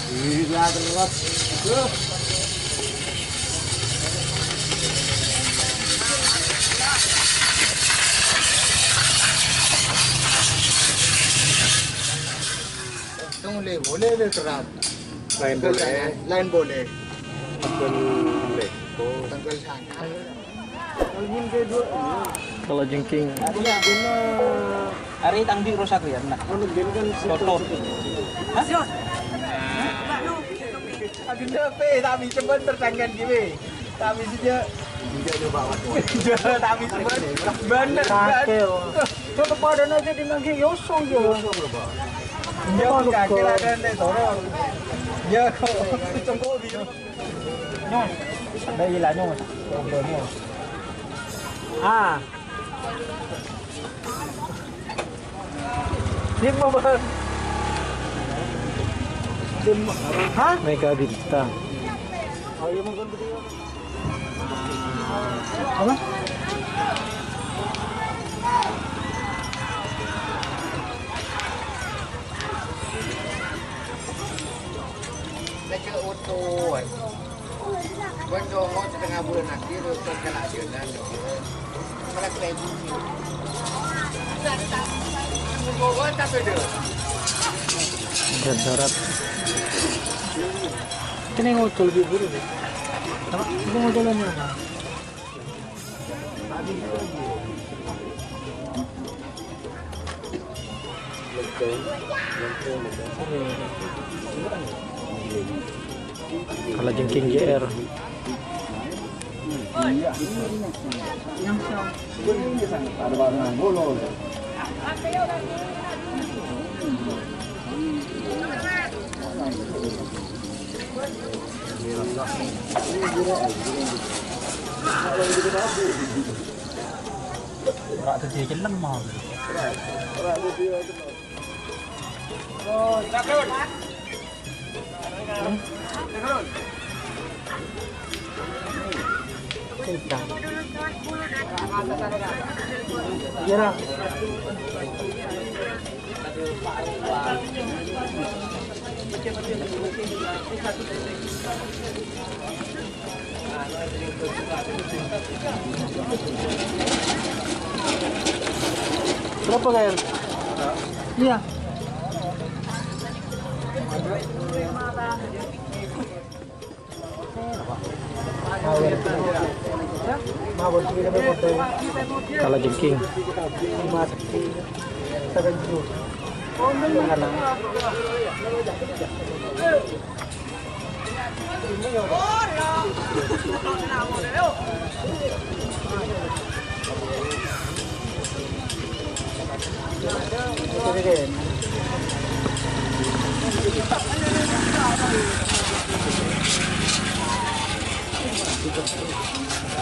Gila berat. Boleh, boleh kerat. Lain boleh. Lain boleh. Boleh. Tanggal sana. Kalau jengking. Hari tangdi rusak ya, nak. Toto. Agenda pe, tak bisa cepat tertanggan gini. Tak bisa je. Tak bisa cepat. Benar kan? Coba pada nanti dinagi yosong je. Ya, kaki lah dan sorong. Ya, kau tunggu dia. Nyong. Đây là nyong. À. Dim mo ba? Dim. Ha? Mega bintang. Oh, iya mungkin begitu. Apa? Mereka auto. Bendo mau setengah bulan akhir untuk kena jalan. Mereka kayak gini. Mau tak ada. Dan darat. Ini ngocol lebih buruk. Apa? Itu ngocolannya apa? Kalau jengking JR. Rak tu dia jelam mah. Oh, takut. Kencang. Ya lah. Berapa Gair? Iya. Kalau jengking.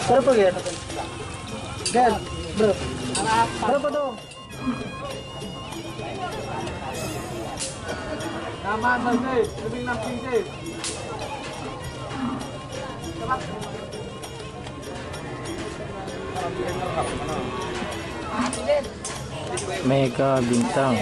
Berapa Gen? Gen, berapa? Berapa dong? Naman masih, lebih 6 tinggi. Mega bintang.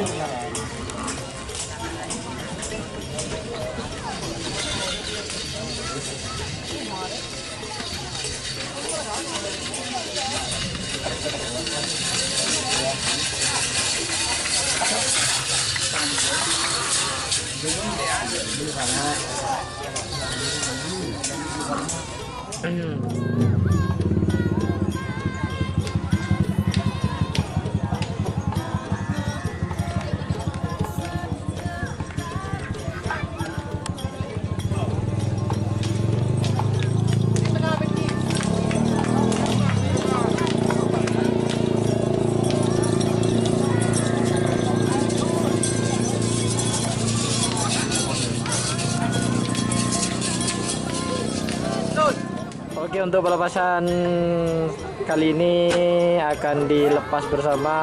Oke, untuk pelepasan kali ini akan dilepas bersama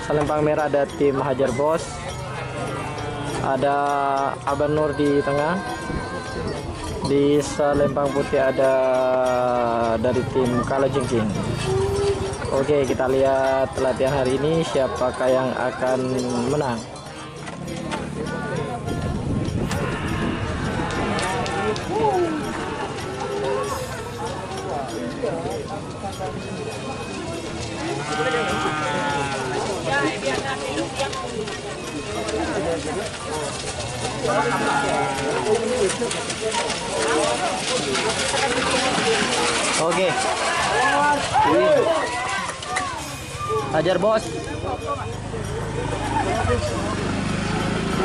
Selempang Merah. Ada tim Hajar Bos, ada Abang Nur di tengah, di Selempang Putih ada dari tim Kalajengking. Oke, kita lihat latihan hari ini siapakah yang akan menang. Oke. Hajar bos.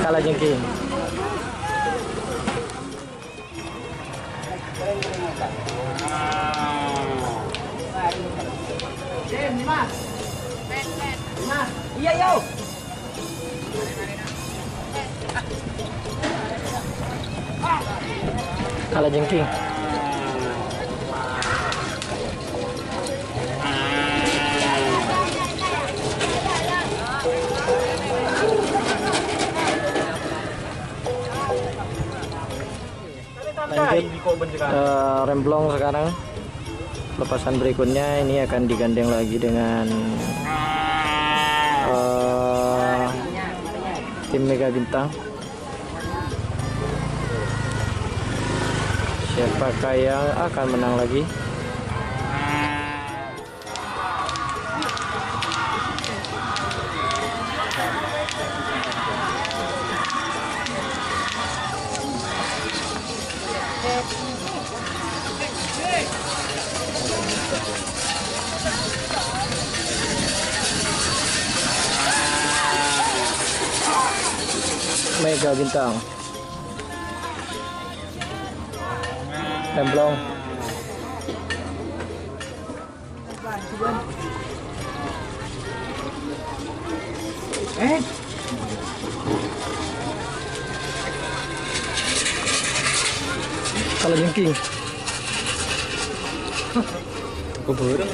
Kalajengking. Iya, yo. Kalajengking. Lanjut remblong sekarang. Lepasan berikutnya ini akan digandeng lagi dengan tim Mega Bintang. Siapakah yang akan menang lagi? Mega Bintang. Remblong. Kalajengking. Keburu.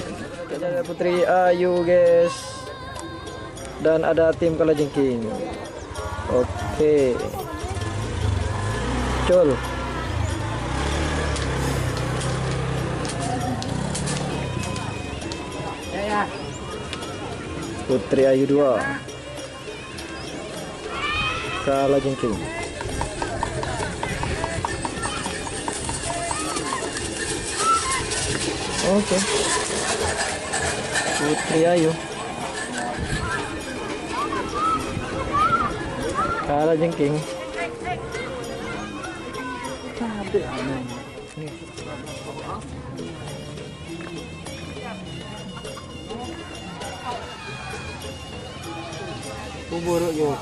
Ada Putri Ayu guys. Dan ada tim Kalajengking. Oke. Cul. Putri Ayu 2. Kalajengking. Oke. Putri Ayu. Kalajengking. Keburu yo.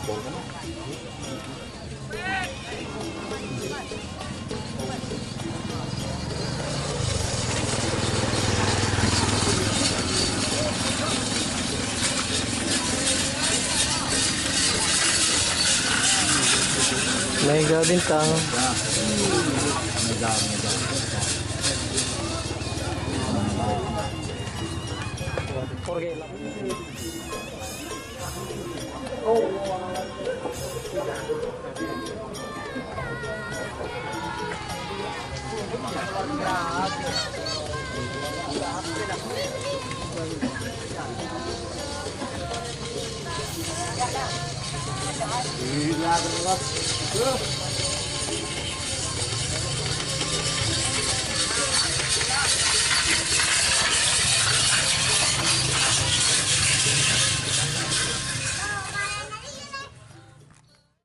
Mega Bintang.